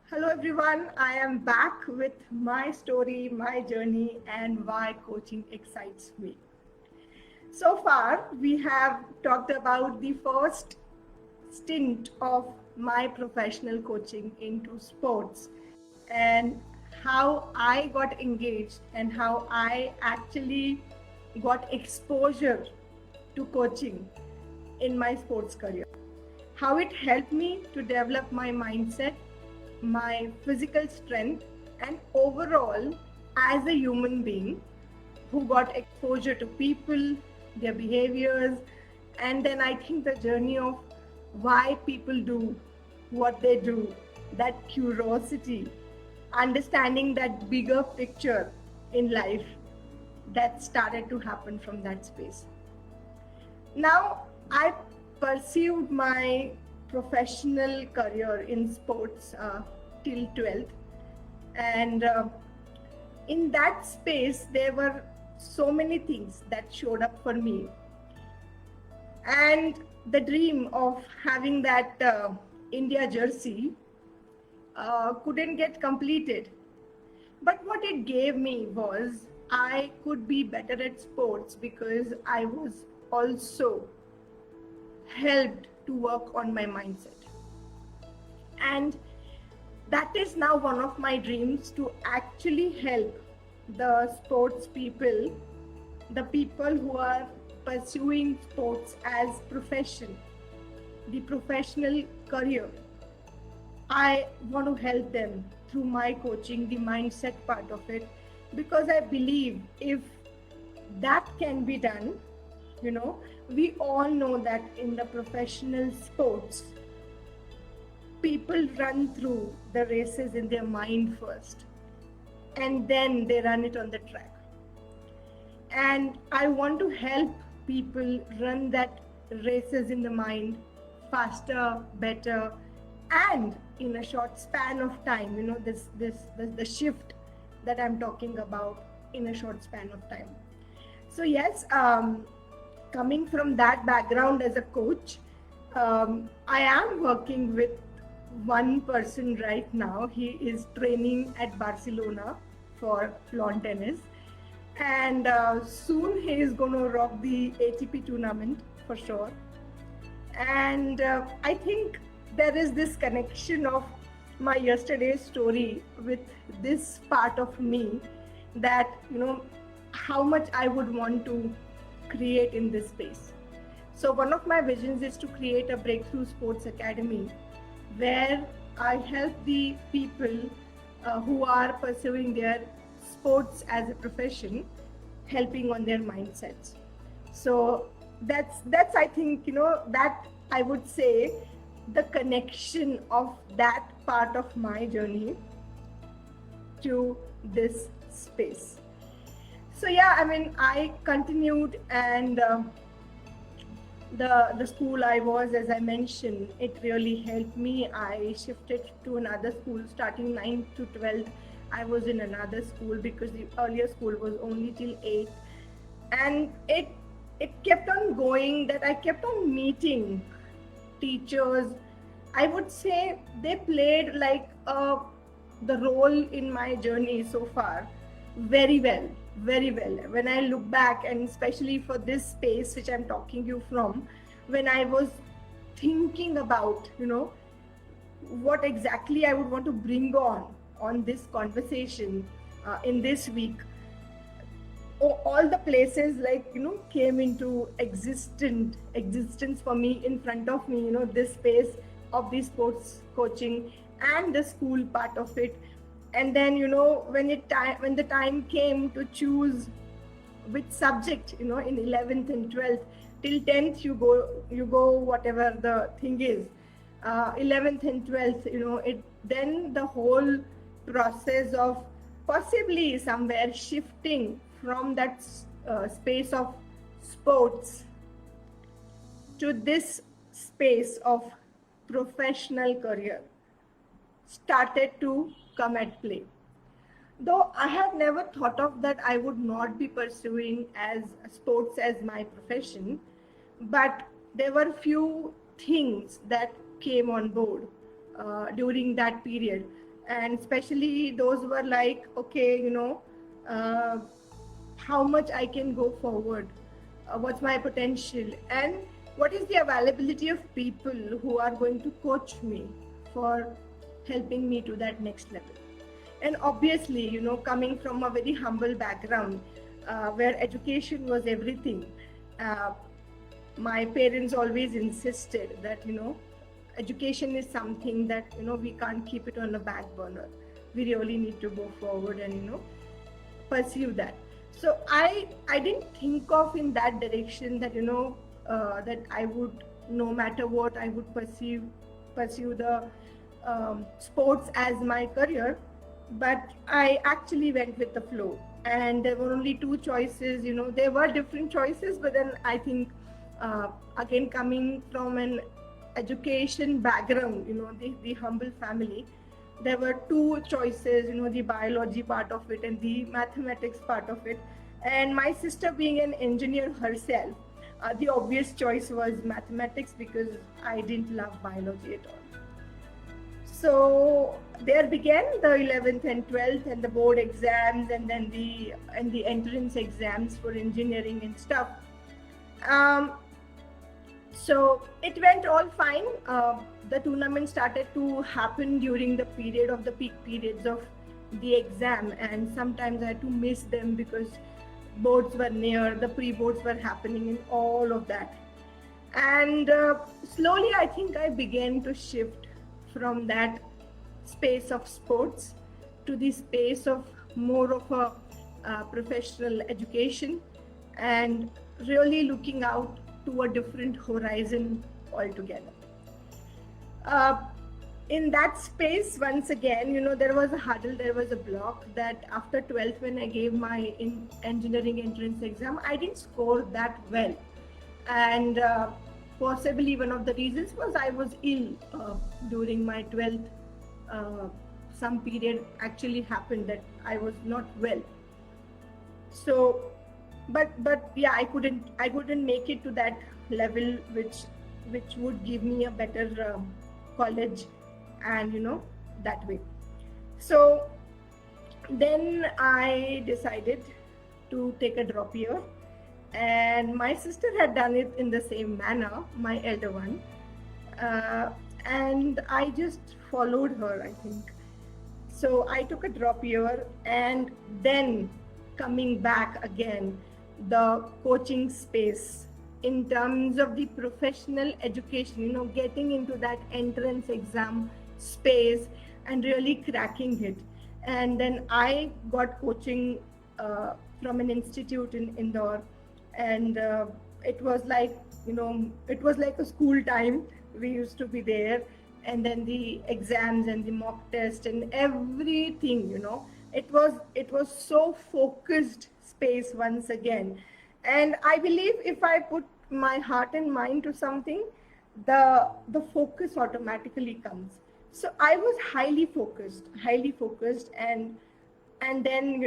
Hello everyone, I am back with my story, my journey, and why coaching excites me. So far, we have talked about the first stint of my professional coaching into sports and how I got engaged and how I actually got exposure to coaching in my sports career. How it helped me to develop my mindset, my physical strength, and overall as a human being who got exposure to people, their behaviors, and then I think the journey of why people do what they do, that curiosity, understanding that bigger picture in life that started to happen from that space. Now, I pursued my professional career in sports till 12th, and in that space, there were so many things that showed up for me. And the dream of having that India jersey couldn't get completed. But what it gave me was I could be better at sports because I was also helped to work on my mindset. And that is now one of my dreams, to actually help the sports people, the people who are pursuing sports as profession, the professional career. I want to help them through my coaching, the mindset part of it, because I believe if that can be done, we all know that in the professional sports, people run through the races in their mind first, and then they run it on the track. And I want to help people run that races in the mind faster, better, and in a short span of time. The shift that I'm talking about in a short span of time. So yes, coming from that background as a coach, I am working with one person right now. He is training at Barcelona for lawn tennis, and soon he is going to rock the ATP tournament for sure. And I think there is this connection of my yesterday's story with this part of me, that how much I would want to create in this space. So one of my visions is to create a breakthrough sports academy where I help the people who are pursuing their sports as a profession, helping on their mindsets. So that's I think that I would say the connection of that part of my journey to this space. So yeah, I mean, I continued, and the school I was, as I mentioned, it really helped me. I shifted to another school starting 9th to 12th. I was in another school because the earlier school was only till 8th, and it kept on going, that I kept on meeting teachers. I would say they played like the role in my journey so far very well, very well. When I look back, and especially for this space which I'm talking you from, when I was thinking about what exactly I would want to bring on this conversation in this week, all the places came into existence for me, in front of me, this space of the sports coaching and the school part of it. And then when the time came to choose which subject, in 11th and 12th, till 10th you go whatever the thing is, 11th and 12th, then the whole process of possibly somewhere shifting from that space of sports to this space of professional career started to come at play. Though I had never thought of that I would not be pursuing as sports as my profession, but there were few things that came on board during that period, and especially those were like, okay, uh, how much I can go forward, what's my potential, and what is the availability of people who are going to coach me for helping me to that next level. And obviously, coming from a very humble background, where education was everything, uh, my parents always insisted that education is something that we can't keep it on a back burner. We really need to go forward and pursue that. So I didn't think of in that direction that that I would, no matter what, I would pursue the sports as my career. But I actually went with the flow, and there were only two choices. There were different choices, but then I think, again, coming from an education background, the humble family, there were two choices, the biology part of it and the mathematics part of it. And my sister being an engineer herself, the obvious choice was mathematics, because I didn't love biology at all. So there began the 11th and 12th and the board exams, and then the entrance exams for engineering and stuff. So it went all fine. The tournament started to happen during the period of the peak periods of the exam, and sometimes I had to miss them because boards were near, the pre-boards were happening, and all of that. And slowly, I think I began to shift from that space of sports to the space of more of a professional education, and really looking out to a different horizon altogether. In that space, once again, there was a hurdle, there was a block, that after 12th, when I gave my engineering entrance exam, I didn't score that well. And possibly one of the reasons was I was ill during my 12th. Some period actually happened that I was not well. So, but yeah, I couldn't make it to that level which would give me a better college, and that way. So then I decided to take a drop year, and my sister had done it in the same manner, my elder one, and I just followed her, I think. So I took a drop year, and then coming back again, the coaching space in terms of the professional education, getting into that entrance exam space and really cracking it. And then I got coaching from an institute in Indore, and it was like, it was like a school time. We used to be there, and then the exams and the mock test and everything, it was so focused space once again. And I believe if I put my heart and mind to something, the focus automatically comes. So I was highly focused, and then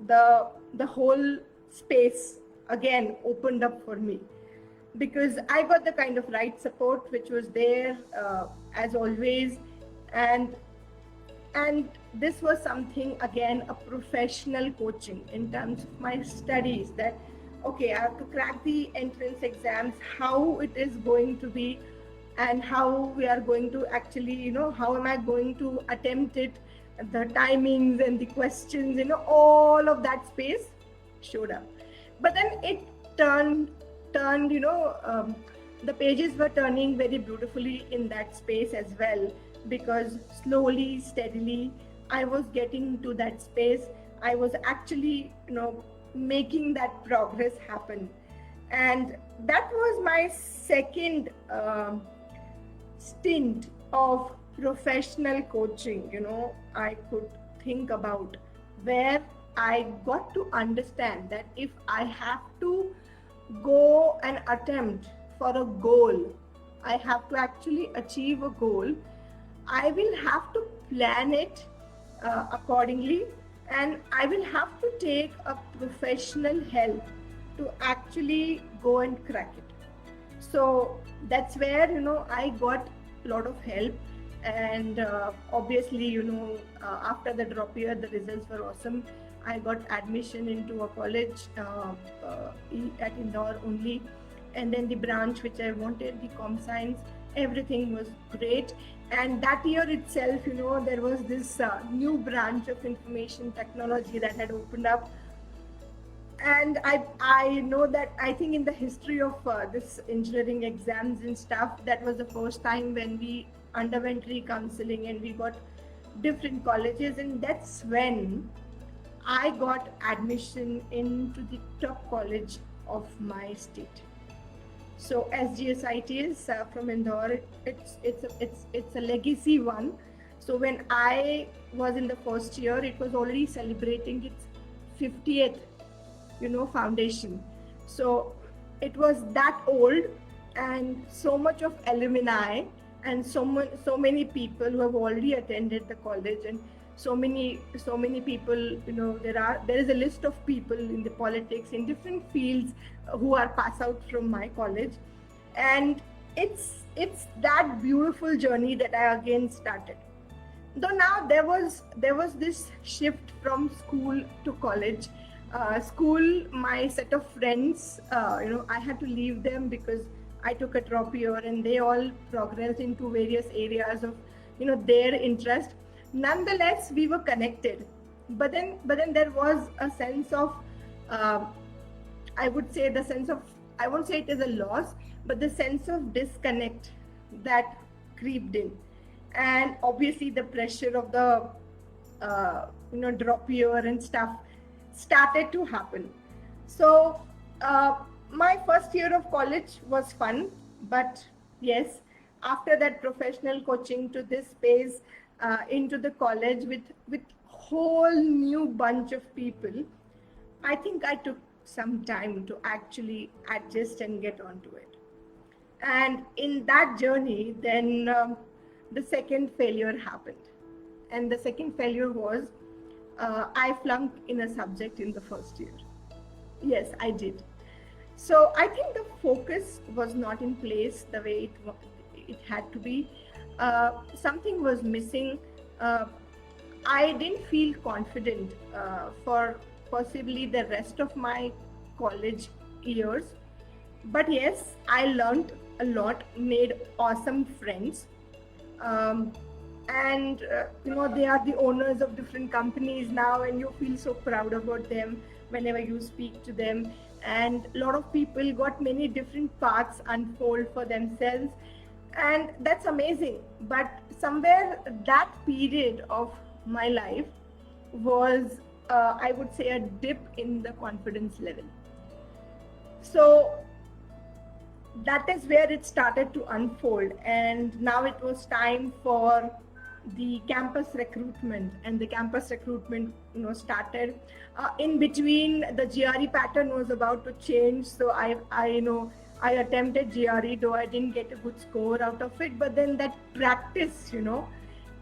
the whole space again opened up for me, because I got the kind of right support which was there, as always. And this was something, again, a professional coaching in terms of my studies, that okay, I have to crack the entrance exams, how it is going to be, and how we are going to actually, how am I going to attempt it, the timings and the questions, all of that space showed up. But then it turned, the pages were turning very beautifully in that space as well, because slowly, steadily, I was getting to that space. I was actually, making that progress happen. And that was my second stint of professional coaching, I could think about, where I got to understand that if I have to go and attempt for a goal, I have to actually achieve a goal, I will have to plan it accordingly, and I will have to take a professional help to actually go and crack it. So that's where, I got a lot of help. And obviously, after the drop year, the results were awesome. I got admission into a college at Indore only. And then the branch which I wanted, the com science, everything was great. And that year itself, there was this new branch of information technology that had opened up. And I know that, I think in the history of this engineering exams and stuff, that was the first time when we underwent re-counseling and we got different colleges, and that's when I got admission into the top college of my state. So SGSIT is from Indore. It's a legacy one. So when I was in the first year, it was already celebrating its 50th, foundation. So it was that old, and so much of alumni, and so many people who have already attended the college, and so many people, there is a list of people in the politics in different fields who are pass out from my college. And it's that beautiful journey that I again started. Though now there was this shift from school to college. School, my set of friends, I had to leave them because I took a drop year, and they all progressed into various areas of, their interest. Nonetheless, we were connected. But then there was a sense of, I would say the sense of, I won't say it is a loss, but the sense of disconnect that creeped in. And obviously the pressure of the, drop year and stuff started to happen. So my first year of college was fun, but yes, after that professional coaching to this space, into the college with whole new bunch of people, I think I took some time to actually adjust and get onto it. And in that journey, then the second failure happened. And the second failure was, I flunked in a subject in the first year. Yes, I did. So I think the focus was not in place the way it had to be. Something was missing. I didn't feel confident for possibly the rest of my college years. But yes, I learned a lot, made awesome friends. Um, and they are the owners of different companies now, and you feel so proud about them whenever you speak to them. And a lot of people got many different paths unfold for themselves, and that's amazing. But somewhere that period of my life was, I would say, a dip in the confidence level. So that is where it started to unfold, and now it was time for the campus recruitment. And the campus recruitment started in between. The GRE pattern was about to change, so I attempted GRE, though I didn't get a good score out of it. But then that practice,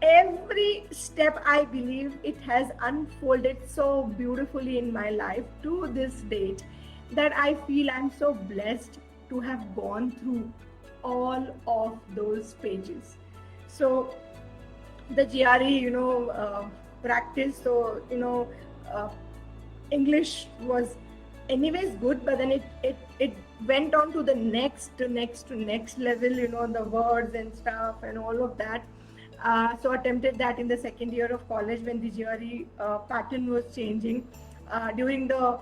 every step, I believe it has unfolded so beautifully in my life to this date, that I feel I'm so blessed to have gone through all of those pages. So the GRE, practice. So, English was anyways good, but then it went on to the next level, the words and stuff and all of that. So attempted that in the second year of college when the GRE pattern was changing. During the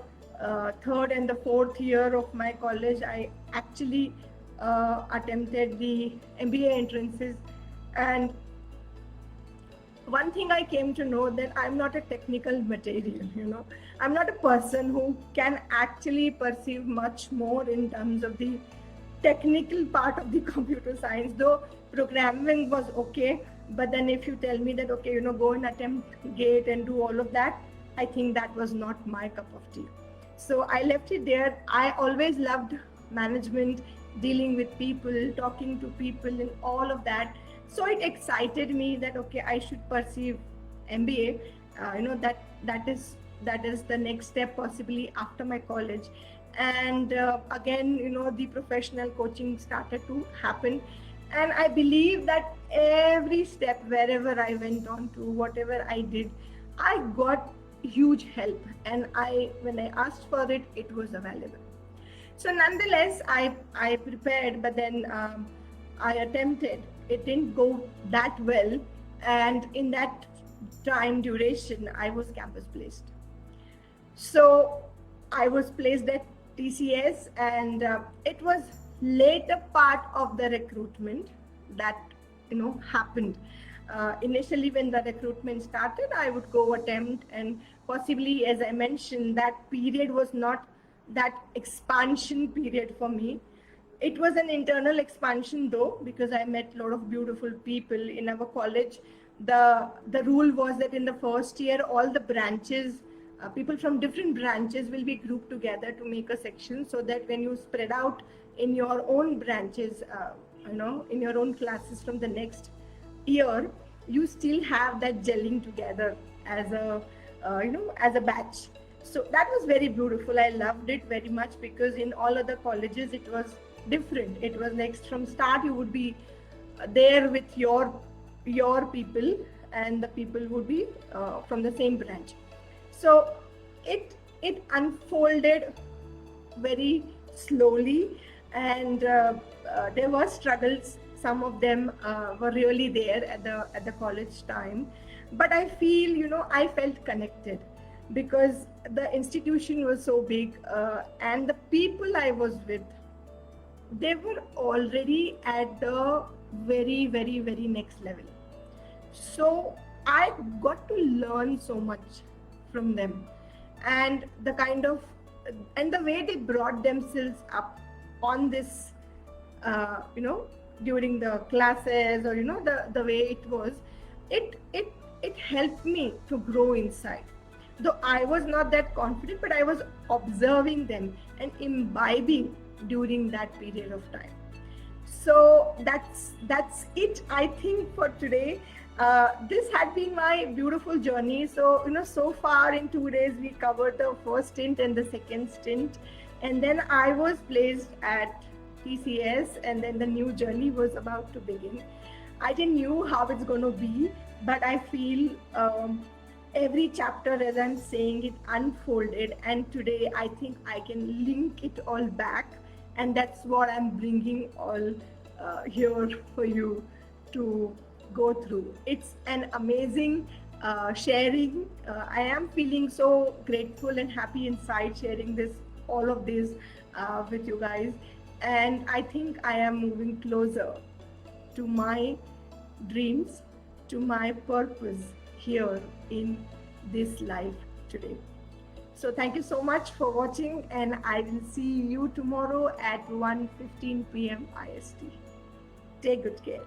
third and the fourth year of my college, I actually attempted the MBA entrances. And one thing I came to know, that I'm not a technical material, I'm not a person who can actually perceive much more in terms of the technical part of the computer science, though programming was okay. But then if you tell me that, okay, go and attempt GATE and do all of that, I think that was not my cup of tea. So I left it there. I always loved management, dealing with people, talking to people and all of that. So it excited me that, okay, I should pursue MBA. That is the next step possibly after my college. And again, the professional coaching started to happen. And I believe that every step, wherever I went on to, whatever I did, I got huge help. And when I asked for it, it was available. So nonetheless, I prepared, but then I attempted. It didn't go that well, and in that time duration, I was campus placed. So I was placed at TCS, and it was later part of the recruitment that happened. Initially, when the recruitment started, I would go attempt, and possibly, as I mentioned, that period was not that expansion period for me. It was an internal expansion though, because I met a lot of beautiful people in our college. The rule was that in the first year, all the branches, people from different branches will be grouped together to make a section, so that when you spread out in your own branches, in your own classes from the next year, you still have that gelling together as a as a batch. So that was very beautiful. I loved it very much, because in all other colleges it was different. It was next from start, you would be there with your people, and the people would be from the same branch. So it unfolded very slowly, and there were struggles. Some of them were really there at the college time, but I feel, I felt connected, because the institution was so big, and the people I was with, they were already at the very, very, very next level. So I got to learn so much from them, and the way they brought themselves up on this, during the classes, or the way it was, it helped me to grow inside. Though I was not that confident, but I was observing them and imbibing during that period of time. So that's it, I think, for today. This had been my beautiful journey. So so far in 2 days we covered the first stint and the second stint, and then I was placed at TCS, and then the new journey was about to begin. I didn't know how it's going to be, but I feel every chapter, as I'm saying, it unfolded, and today I think I can link it all back, and that's what I'm bringing all here for you to go through. It's an amazing sharing. I am feeling so grateful and happy inside, sharing all of this with you guys, and I think I am moving closer to my dreams, to my purpose here in this life today. So thank you so much for watching, and I will see you tomorrow at 1:15 p.m. IST. Take good care.